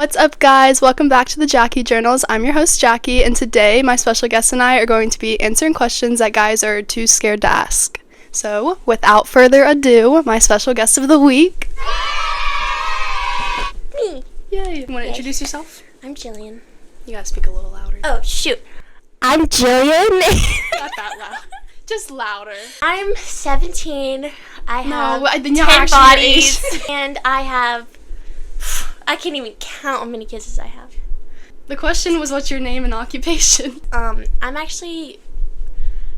What's up, guys? Welcome back to the Jackie Journals. I'm your host, Jackie, and today my special guest and I are going to be answering questions that guys are too scared to ask. So, without further ado, my special guest of the week. Me. Yay. You want to introduce yourself? I'm Jillian. You gotta speak a little louder. Oh, shoot. I'm Jillian. Not that loud. Just louder. I'm 17. I have then 10 you're actually bodies. your age. And I can't even count how many kisses I have. The question was, what's your name and occupation? I'm actually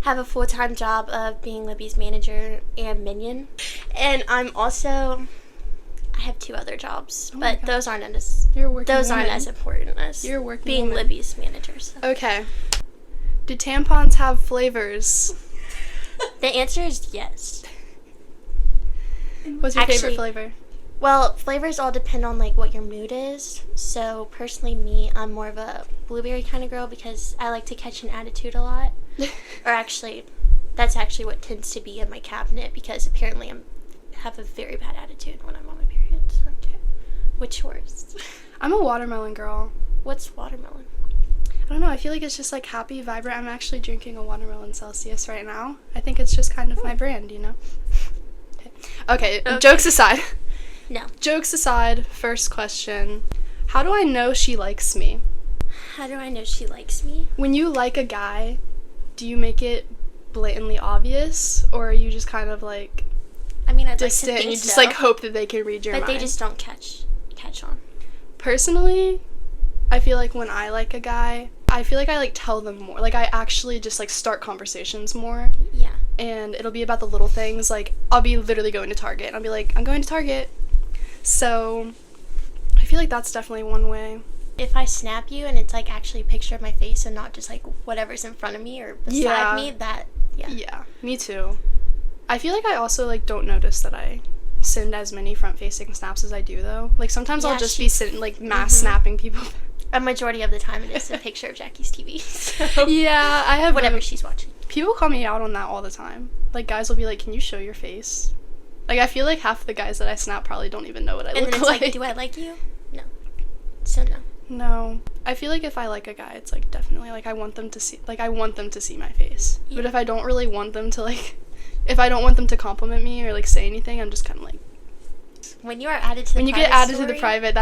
have a full-time job of being Libby's manager and minion. And I have 2 other jobs, but those aren't as important as You're a working being woman. Libby's manager. So. Okay. Do tampons have flavors? The answer is yes. What's your favorite Actually- flavor? Well, flavors all depend on what your mood is. So personally, I'm more of a blueberry kind of girl because I like to catch an attitude a lot. Or actually, that's actually what tends to be in my cabinet because apparently I have a very bad attitude when I'm on my period. So. Okay. What's yours? I'm a watermelon girl. What's watermelon? I don't know. I feel like it's just happy, vibrant. I'm actually drinking a watermelon Celsius right now. I think it's just kind of my brand, you know? Okay, jokes aside. No. Jokes aside, first question. How do I know she likes me? How do I know she likes me? When you like a guy, do you make it blatantly obvious? Or are you just kind of I mean, I'd distant like to and think you just so, hope that they can read your but mind? they just don't catch on. Personally, I feel like when I like a guy, I feel like I tell them more. I actually just start conversations more. Yeah. And it'll be about the little things. I'll be literally going to Target and I'll be like, I'm going to Target. So I feel like that's definitely one way. If I snap you and it's actually a picture of my face and not just whatever's in front of me or beside me, Yeah, me too. I feel like I also don't notice that I send as many front-facing snaps as I do though. Sometimes I'll just be sitting mass snapping people. A majority of the time it is a picture of Jackie's TV. So Yeah, I have whatever she's watching. People call me out on that all the time. Guys will be like, can you show your face? I feel like half the guys that I snap probably don't even know what I And look then it's like. do I like you? No. So no. No. I feel like if I like a guy, it's definitely I want them to see my face. Yeah. But if I don't really want them to if I don't want them to compliment me or say anything, I'm just kind of when you are added to the when you get private added story, to the private,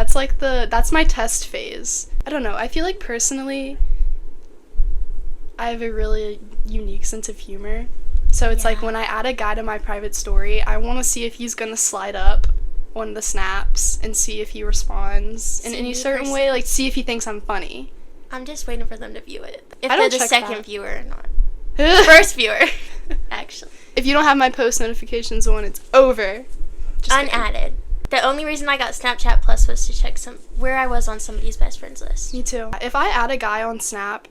that's my test phase. I don't know. I feel like personally I have a really unique sense of humor. So it's Yeah. when I add a guy to my private story, I want to see if he's going to slide up on the snaps and see if he responds in See, any me certain way, see if he thinks I'm funny. I'm just waiting for them to view it. If I they're don't the check second that. viewer or not. First viewer, actually. If you don't have my post notifications on, it's over. Just kidding. Unadded. The only reason I got Snapchat Plus was to check where I was on somebody's best friends list. Me too. If I add a guy on Snap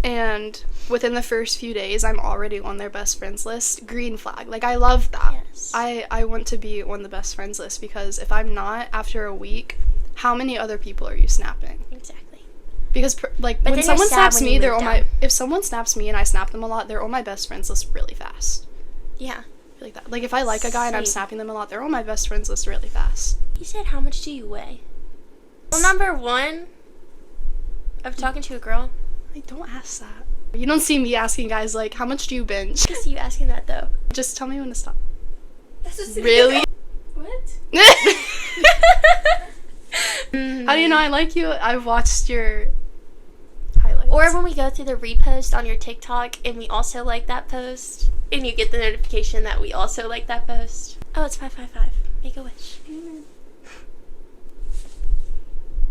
and within the first few days I'm already on their best friends list, green flag. I love that. Yes. I want to be on the best friends list because if I'm not after a week, how many other people are you snapping? Exactly. Because then when you're someone sad snaps when me, you they're move on my down. if someone snaps me and I snap them a lot, they're on my best friends list really fast. Yeah. I feel like that. If I like a guy and I'm Same. snapping them a lot, they're on my best friends list really fast. He said, how much do you weigh? Well, number 1 of talking to a girl. Don't ask that. You don't see me asking guys how much do you bench? I see you asking that though. Just tell me when to stop. That's Really? What? How do you know I like you? I've watched your highlights. Or when we go through the repost on your TikTok and we also like that post, and you get the notification that we also like that post. Oh, it's 555. Make a wish.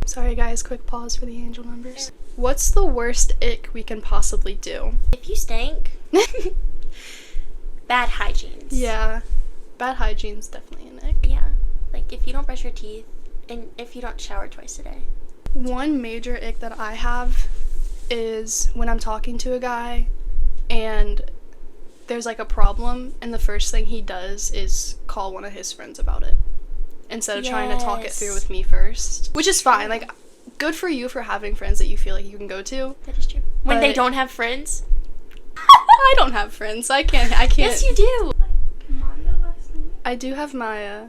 Sorry guys, quick pause for the angel numbers. What's the worst ick we can possibly do? If you stink, bad hygiene. Yeah. Bad hygiene's definitely an ick. Yeah. If you don't brush your teeth and if you don't shower twice a day. One major ick that I have is when I'm talking to a guy and there's a problem and the first thing he does is call one of his friends about it instead of trying to talk it through with me first, which is fine. Good for you for having friends that you feel like you can go to. That is true. When they But- don't have friends. I don't have friends. I can't. Yes, you do. I do have Maya,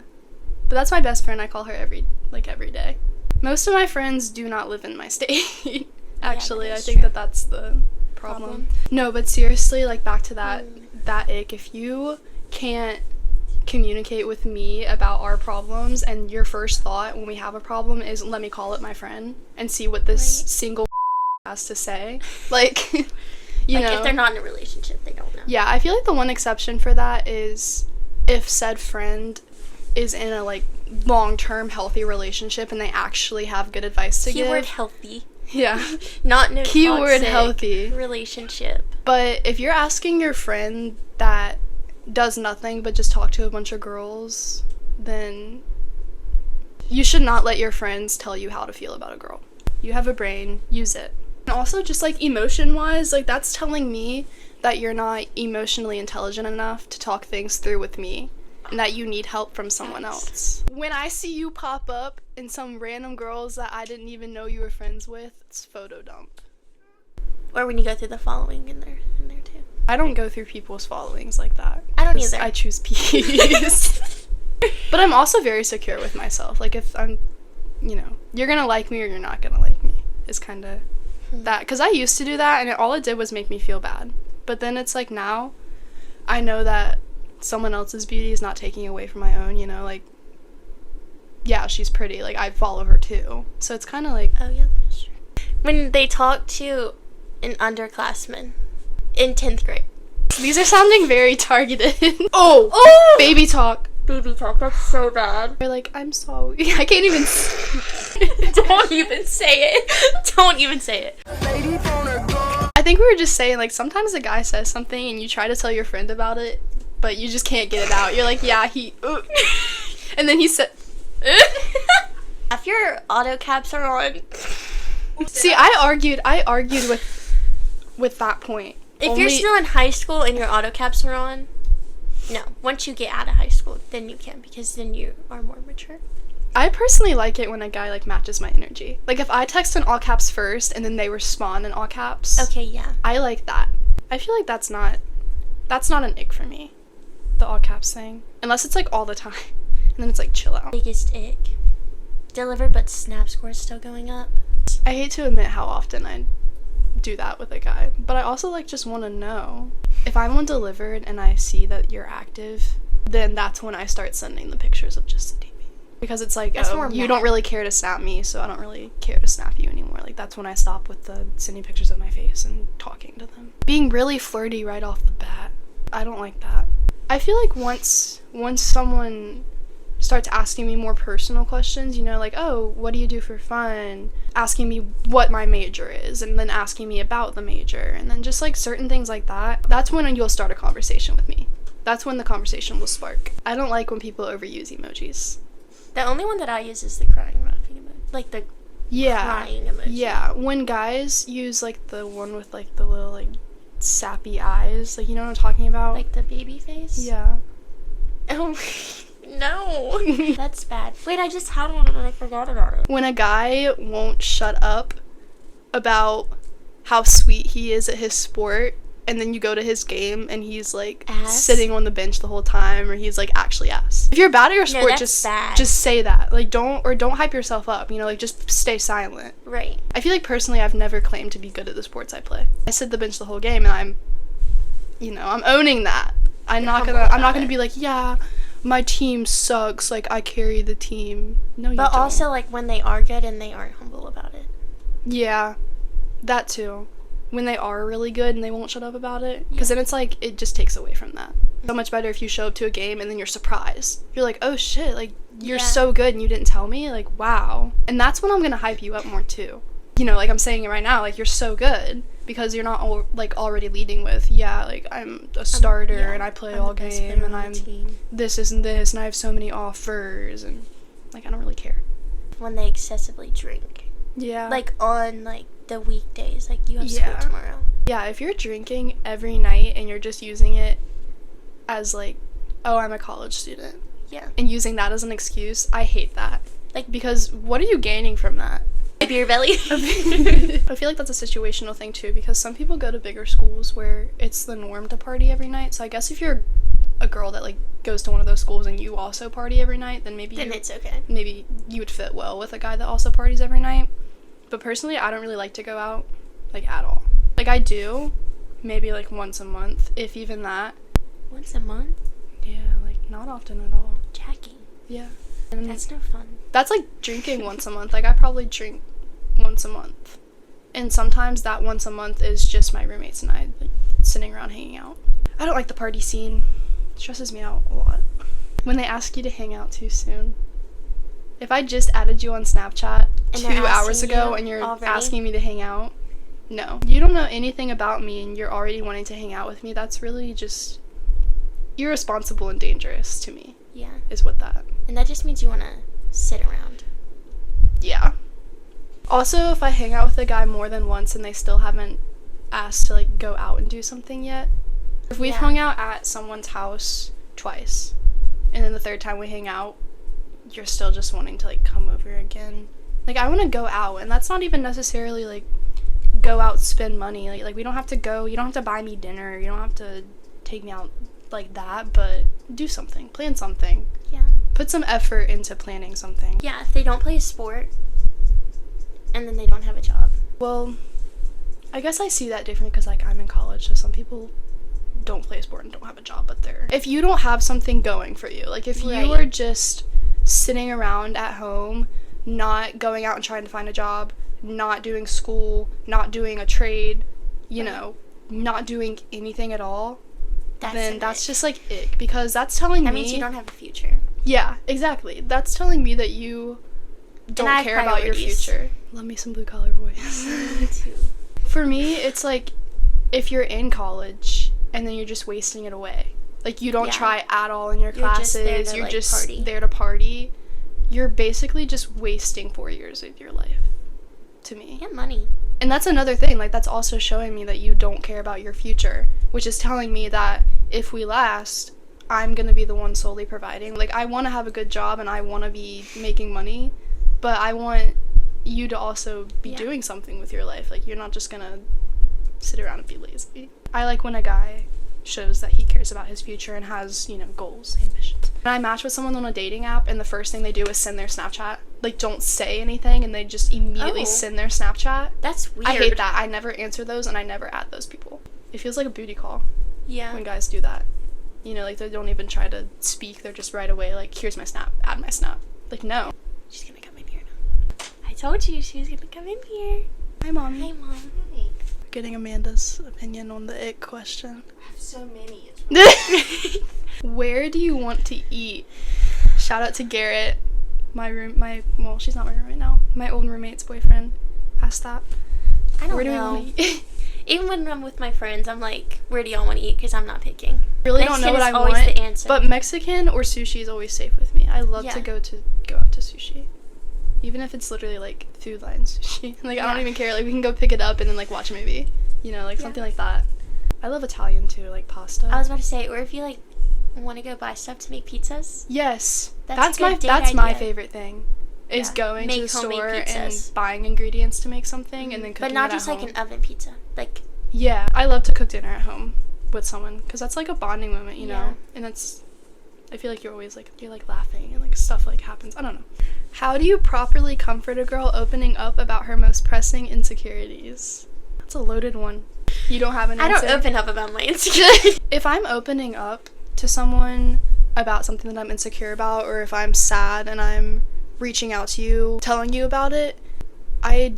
but that's my best friend. I call her every day. Most of my friends do not live in my state. Actually, that I is think true. that that's the problem. No, but seriously, like back to that ick. If you can't communicate with me about our problems and your first thought when we have a problem is let me call up my friend and see what this Right. single has to say. Like, you like, know. if they're not in a relationship, they don't know. Yeah, I feel like the one exception for that is if said friend is in a like long-term healthy relationship and they actually have good advice to Keyword give. healthy. Yeah. Not no Keyword toxic healthy. relationship. But if you're asking your friend that does nothing but just talk to a bunch of girls, then you should not let your friends tell you how to feel about a girl. You have a brain, use it. And also just like emotion-wise, like that's telling me that you're not emotionally intelligent enough to talk things through with me and that you need help from someone else. When I see you pop up in some random girls that I didn't even know you were friends with, it's photo dump. Or when you go through the following in there too. I don't go through people's followings like that. I don't 'Cause either. I choose peace. But I'm also very secure with myself. Like if I'm, you know, you're gonna like me or you're not gonna like me. Is kind of that. Because I used to do that and all it did was make me feel bad. But then it's like now, I know that someone else's beauty is not taking away from my own, you know, like, yeah, she's pretty. Like, I follow her too. So it's kind of like, Oh yeah, that's true. When they talk to an underclassman in 10th grade. these are sounding very targeted. Oh! Baby talk. Baby talk, that's so bad. They're like, I'm sorry. I can't even. Don't even say it. Don't even say it. I think we were just saying, like, sometimes a guy says something and you try to tell your friend about it, but you just can't get it out. You're like, yeah, and then he said, If your auto caps are on. see, I argued with that point. If you're still in high school and your auto caps are on, no. Once you get out of high school, then you can, because then you are more mature. I personally like it when a guy, like, matches my energy. Like, if I text in all caps first and then they respond in all caps, Okay, yeah. I like that. I feel like that's not an ick for me, the all caps thing. Unless it's, like, all the time. And then it's like, chill out. Biggest ick. Delivered, but snap score is still going up. I hate to admit how often I do that with a guy, but I also, like, just want to know. If I'm on delivered and I see that you're active, then that's when I start sending the pictures of just the DP. Because it's like, That's oh, more you mad. don't really care to snap me, so I don't really care to snap you anymore. Like, that's when I stop with the sending pictures of my face and talking to them. Being really flirty right off the bat, I don't like that. I feel like once someone starts asking me more personal questions, you know, like, oh, what do you do for fun? Asking me what my major is, and then asking me about the major, and then just, like, certain things like that. That's when you'll start a conversation with me. That's when the conversation will spark. I don't like when people overuse emojis. The only one that I use is the crying laughing emoji. Like the Yeah. crying emoji. Yeah. When guys use, like, the one with, like, the little, like, sappy eyes, like, you know what I'm talking about? Like the baby face? Yeah. Oh, no. That's bad. Wait, I just had one and I forgot about it. When a guy won't shut up about how sweet he is at his sport, and then you go to his game and he's like Ass? sitting on the bench the whole time, or he's like actually ass. If you're bad at your sport, that's just bad. just say that. Like, don't hype yourself up, you know, like, just stay silent. Right. I feel like personally I've never claimed to be good at the sports I play. I sit the bench the whole game and I'm owning that. I'm not humble gonna about it. be like, yeah, my team sucks, like, I carry the team. No, you But don't. also, like, when they are good and they aren't humble about it. Yeah, that too. When they are really good and they won't shut up about it. Because then it's like, it just takes away from that. So much better if you show up to a game and then you're surprised. You're like, oh shit, like, you're Yeah. so good and you didn't tell me? Like, wow. And that's when I'm gonna hype you up more too. You know, like I'm saying it right now, like, you're so good. Because you're not already leading with, yeah, like, I'm a starter Yeah, and I play I'm all the best game player and on the I'm team. this and this and I have so many offers and, like, I don't really care. When they excessively drink. Yeah. Like, on, like, the weekdays. Like, you have Yeah. school tomorrow. Yeah, if you're drinking every night and you're just using it as, like, oh, I'm a college student, Yeah. and using that as an excuse, I hate that. Like, Because what are you gaining from that? beer belly. I feel like that's a situational thing too, because some people go to bigger schools where it's the norm to party every night. So I guess if you're a girl that like goes to one of those schools and you also party every night, then it's okay. Maybe you would fit well with a guy that also parties every night. But personally, I don't really like to go out, like, at all. Like, I do, maybe, like, once a month, if even that. Once a month? Yeah, like, not often at all. Jackie. Yeah. And that's no fun. That's like drinking once a month. Like, I probably drink once a month. And sometimes that once a month is just my roommates and I, like, sitting around hanging out. I don't like the party scene. It stresses me out a lot. When they ask you to hang out too soon. If I just added you on Snapchat 2 hours ago and you're asking me to hang out, no. You don't know anything about me and you're already wanting to hang out with me. That's really just irresponsible and dangerous to me. Yeah. Is what that. And that just means you want to sit around. Yeah. Also, if I hang out with a guy more than once and they still haven't asked to, like, go out and do something yet. If we've hung out at someone's house twice, and then the third time we hang out, you're still just wanting to, like, come over again. Like, I want to go out, and that's not even necessarily, like, go out, spend money. Like, we don't have to go, you don't have to buy me dinner, you don't have to take me out like that, but do something. Plan something. Yeah. Put some effort into planning something. Yeah, if they don't play a sport, and then they don't have a job. Well, I guess I see that differently because, like, I'm in college, so some people don't play a sport and don't have a job, but if you don't have something going for you, like, if you are just sitting around at home, not going out and trying to find a job, not doing school, not doing a trade, you know, not doing anything at all, then that's just, like, ick, because that's telling me... That means you don't have a future. Yeah, exactly. That's telling me that you don't care about your future. Love me some Blue Collar Boys. Me too. For me, it's like, if you're in college and then you're just wasting it away. Like, you don't try at all in your classes. You're just there to party. You're basically just wasting 4 years of your life, to me. And money. And that's another thing. Like, that's also showing me that you don't care about your future, which is telling me that if we last, I'm going to be the one solely providing. Like, I want to have a good job and I want to be making money, but I want you to also be doing something with your life. Like, you're not just going to sit around and be lazy. I like when a guy shows that he cares about his future and has, you know, goals, ambitions. When I match with someone on a dating app and the first thing they do is send their Snapchat, like, don't say anything and they just immediately send their Snapchat. That's weird. I hate that. I never answer those and I never add those people. It feels like a booty call. Yeah. When guys do that. You know, like, they don't even try to speak. They're just right away like, here's my Snap, add my Snap. Like, no. She's gonna come in here now. I told you she was gonna come in here. Hi, Mommy. Hi, Mom. Hey, Getting Amanda's opinion on the ick question. I have so many. Where do you want to eat? Shout out to Garrett, well, she's not my roommate now. My old roommate's boyfriend asked that. I don't Where do know. we want to eat? Even when I'm with my friends, I'm like, where do y'all want to eat? Because I'm not picking. Really don't know what I want. Always the answer. But Mexican or sushi is always safe with me. I love to go out to sushi. Even if it's literally, like, Food Line sushi. Like, I don't even care. Like, we can go pick it up and then, like, watch a movie. You know, like, something like that. I love Italian, too. Like, pasta. I was about to say, or if you, like, want to go buy stuff to make pizzas. Yes. That's my favorite thing. Is going to the store pizzas. and buying ingredients to make something and then cooking it at home. But not just, like, an oven pizza. Like... Yeah. I love to cook dinner at home with someone. Because that's, like, a bonding moment, you know? And that's... I feel like you're always, like, you're, like, laughing and, like, stuff, like, happens. I don't know. How do you properly comfort a girl opening up about her most pressing insecurities? That's a loaded one. You don't have an answer? I don't open up about my insecurities. If I'm opening up to someone about something that I'm insecure about, or if I'm sad and I'm reaching out to you, telling you about it, I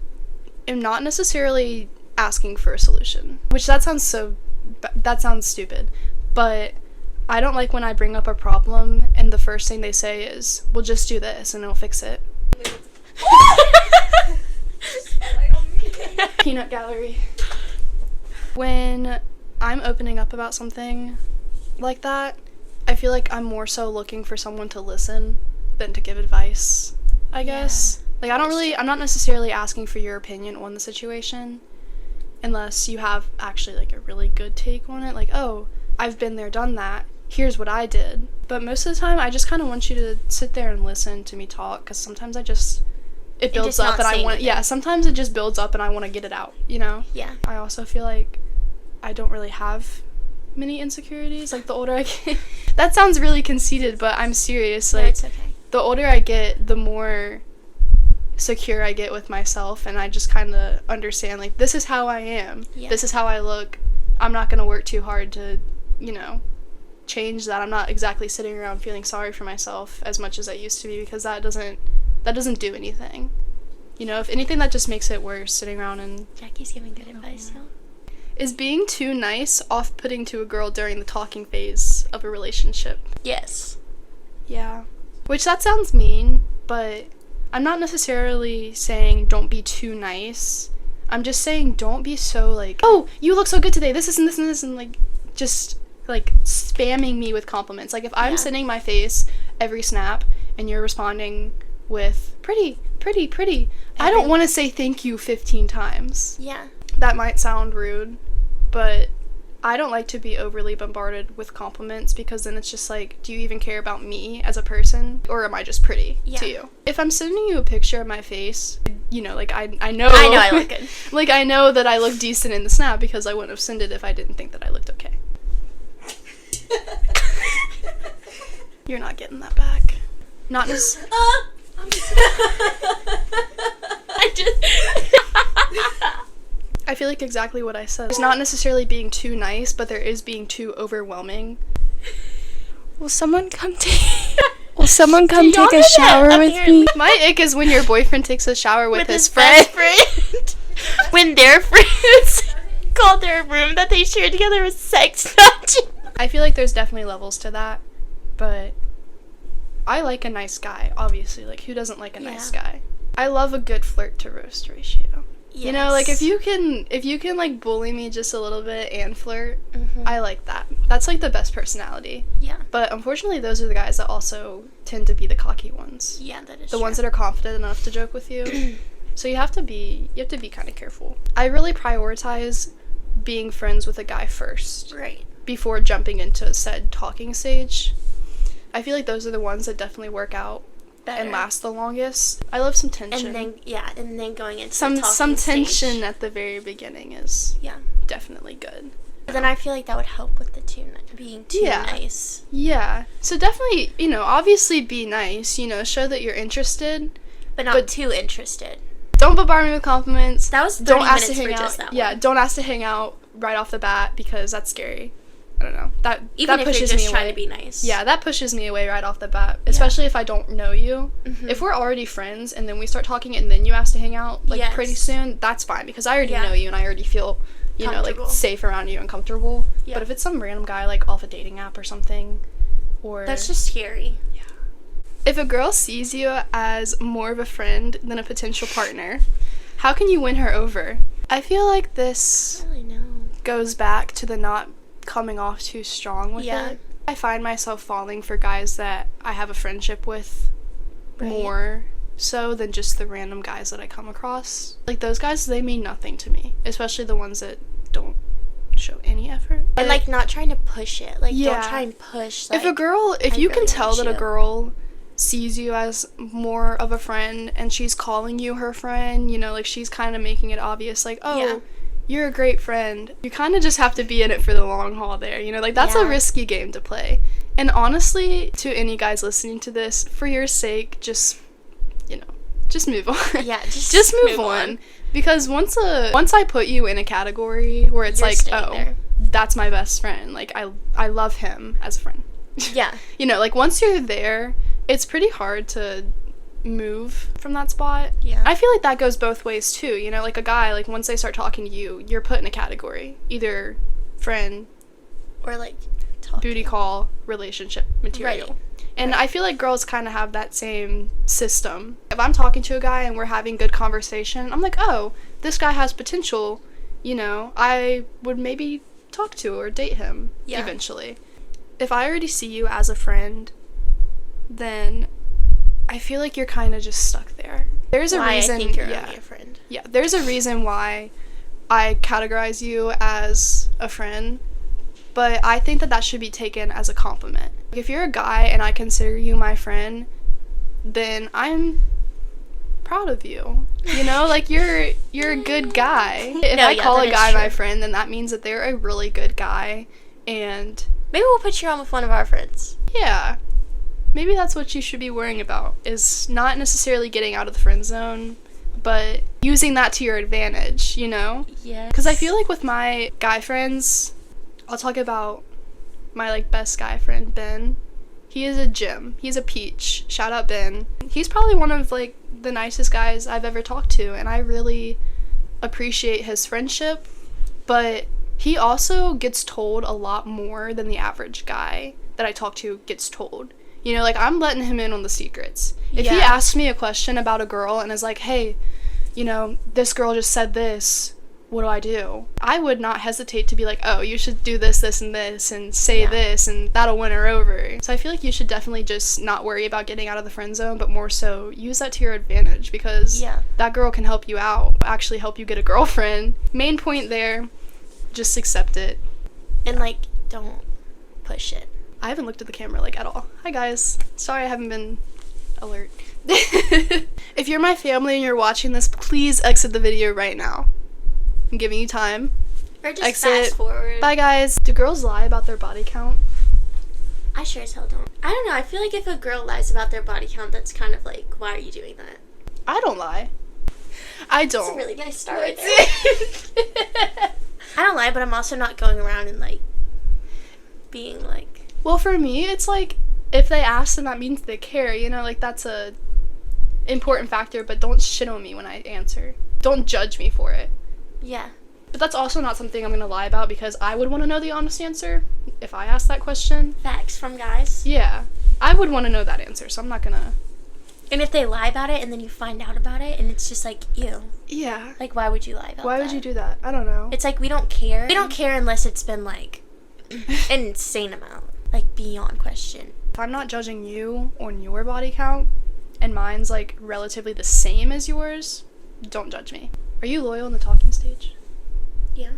am not necessarily asking for a solution. Which that sounds stupid. But I don't like when I bring up a problem and the first thing they say is, well, just do this and it'll fix it. Peanut gallery. When I'm opening up about something like that, I feel like I'm more so looking for someone to listen than to give advice, I guess. Like, I'm not necessarily asking for your opinion on the situation, unless you have actually, like, a really good take on it. Like, oh, I've been there, done that. Here's what I did. But most of the time, I just kind of want you to sit there and listen to me talk, because sometimes it builds up and I want, sometimes it just builds up and I want to get it out, you know? Yeah. I also feel like I don't really have many insecurities. Like, the older I get... That sounds really conceited, but I'm serious. Like, No, it's okay. the older I get, the more secure I get with myself, and I just kind of understand, like, this is how I am. Yeah. This is how I look. I'm not going to work too hard to, change that. I'm not exactly sitting around feeling sorry for myself as much as I used to be, because that doesn't do anything. If anything, that just makes it worse, sitting around and... Jackie's giving good advice now. Is being too nice off-putting to a girl during the talking phase of a relationship? Yes. Yeah. Which, that sounds mean, but I'm not necessarily saying don't be too nice. I'm just saying don't be so, like, oh, you look so good today, this and this and this, and, like, just, like, spamming me with compliments. Like, if I'm sending my face every snap and you're responding with pretty, pretty, pretty, I don't want to say thank you 15 times. Yeah. That might sound rude, but I don't like to be overly bombarded with compliments, because then it's just like, do you even care about me as a person, or am I just pretty to you? If I'm sending you a picture of my face, like, I know I look good. like, I know that I look decent in the snap, because I wouldn't have sent it if I didn't think that I looked okay. You're not getting that back. Not as... I feel like exactly what I said. It's not necessarily being too nice, but there is being too overwhelming. Will someone come take a shower with me? My ick is when your boyfriend takes a shower with his best friend. When their friends called their room that they shared together was sex dungeon. I feel like there's definitely levels to that, but I like a nice guy, obviously. Like, who doesn't like a nice guy? I love a good flirt to roast ratio. Yes. Like, if you can like bully me just a little bit and flirt, I like that. That's like the best personality. Yeah. But unfortunately, those are the guys that also tend to be the cocky ones. Yeah, that is The true. ones that are confident enough to joke with you. So you have to be kind of careful. I really prioritize being friends with a guy first. Right. Before jumping into said talking stage. I feel like those are the ones that definitely work out Better. and last the longest. I love some tension. And then going into some the talking tension stage. at the very beginning is Yeah. definitely good. But then I feel like that would help with the being too nice. Yeah. So definitely, obviously be nice, show that you're interested. But not too interested. Don't bombard me with compliments. That was 30 don't ask minutes to hang for out. just that Yeah, one. don't ask to hang out right off the bat, because that's scary. I don't know. Even that if pushes you're just me trying away. to be nice. Yeah, that pushes me away right off the bat, especially if I don't know you. If we're already friends and then we start talking and then you ask to hang out pretty soon, that's fine, because I already know you and I already feel, like safe around you and comfortable. Yeah. But if it's some random guy like off a dating app or something, or That's just scary. yeah. If a girl sees you as more of a friend than a potential partner, how can you win her over? I feel like this I don't really know. goes back to the not coming off too strong with Yeah. it. I find myself falling for guys that I have a friendship with more so than just the random guys that I come across. Like, those guys, they mean nothing to me, especially the ones that don't show any effort. And, like, not trying to push it. Like, Yeah. don't try and push, like... If I you can really tell want that a you. girl sees you as more of a friend and she's calling you her friend, like, she's kind of making it obvious, like, oh, Yeah. you're a great friend. You kind of just have to be in it for the long haul there, like, that's a Yeah. risky game to play. And honestly, to any guys listening to this, for your sake, just move on. Yeah, just move on. Because once I put you in a category where it's You're like, staying oh, there. that's my best friend, like, I love him as a friend. Yeah. Like, once you're there, it's pretty hard to move from that spot. Yeah. I feel like that goes both ways too, like a guy, like, once they start talking to you, you're put in a category, either friend, Or, like, talking. booty call, relationship material. Right. And I feel like girls kind of have that same system. If I'm talking to a guy and we're having good conversation, I'm like, oh, this guy has potential, I would maybe talk to or date him eventually. If I already see you as a friend, then I feel like you're kind of just stuck there. There's a reason. I think you're only a friend. Yeah, there's a reason why I categorize you as a friend, but I think that should be taken as a compliment. If you're a guy and I consider you my friend, then I'm proud of you. Like, you're a good guy. If I call a guy my friend, then that means that they're a really good guy, And Maybe we'll put you on with one of our friends. yeah, maybe that's what you should be worrying about, is not necessarily getting out of the friend zone, but using that to your advantage, you know? Yes. Because I feel like with my guy friends, I'll talk about my, like, best guy friend, Ben. He is a gem. He's a peach. Shout out, Ben. He's probably one of, like, the nicest guys I've ever talked to, and I really appreciate his friendship, but he also gets told a lot more than the average guy that I talk to gets told. You know, like, I'm letting him in on the secrets. If he Yeah. asks me a question about a girl and is like, hey, you know, this girl just said this, what do I do? I would not hesitate to be like, oh, you should do this, this, and this, and say Yeah. this, and that'll win her over. So I feel like you should definitely just not worry about getting out of the friend zone, but more so use that to your advantage, because Yeah. that girl can help you out, actually help you get a girlfriend. Main point there, just accept it. And, like, don't push it. I haven't looked at the camera, like, at all. Hi, guys. Sorry I haven't been alert. If you're my family and you're watching this, please exit the video right now. I'm giving you time. Or just Exit. fast forward. Bye, guys. Do girls lie about their body count? I sure as hell don't. I don't know. I feel like if a girl lies about their body count, that's kind of like, why are you doing that? I don't lie. I That's a don't. really nice start right there. I don't lie, but I'm also not going around and, like, being like, Well, for me, it's like, if they ask, then that means they care, you know? Like, that's a important factor, but don't shit on me when I answer. Don't judge me for it. yeah. But that's also not something I'm gonna lie about, because I would want to know the honest answer if I asked that question. Facts from guys. Yeah, I would want to know that answer, so I'm not gonna. And if they lie about it and then you find out about it and it's just like, ew. Yeah. Like, why would you lie about Why that? would you do that? I don't know. It's like, we don't care. We don't care unless it's been, like, an insane amount. Like, beyond question. If I'm not judging you on your body count, and mine's, like, relatively the same as yours, don't judge me. Are you loyal in the talking stage? Yeah.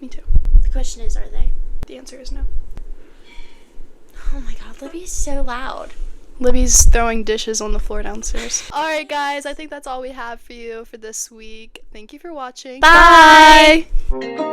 Me too. The question is, are they? The answer is no. Oh my god, Libby's so loud. Libby's throwing dishes on the floor downstairs. Alright, guys, I think that's all we have for you for this week. Thank you for watching. Bye! Bye.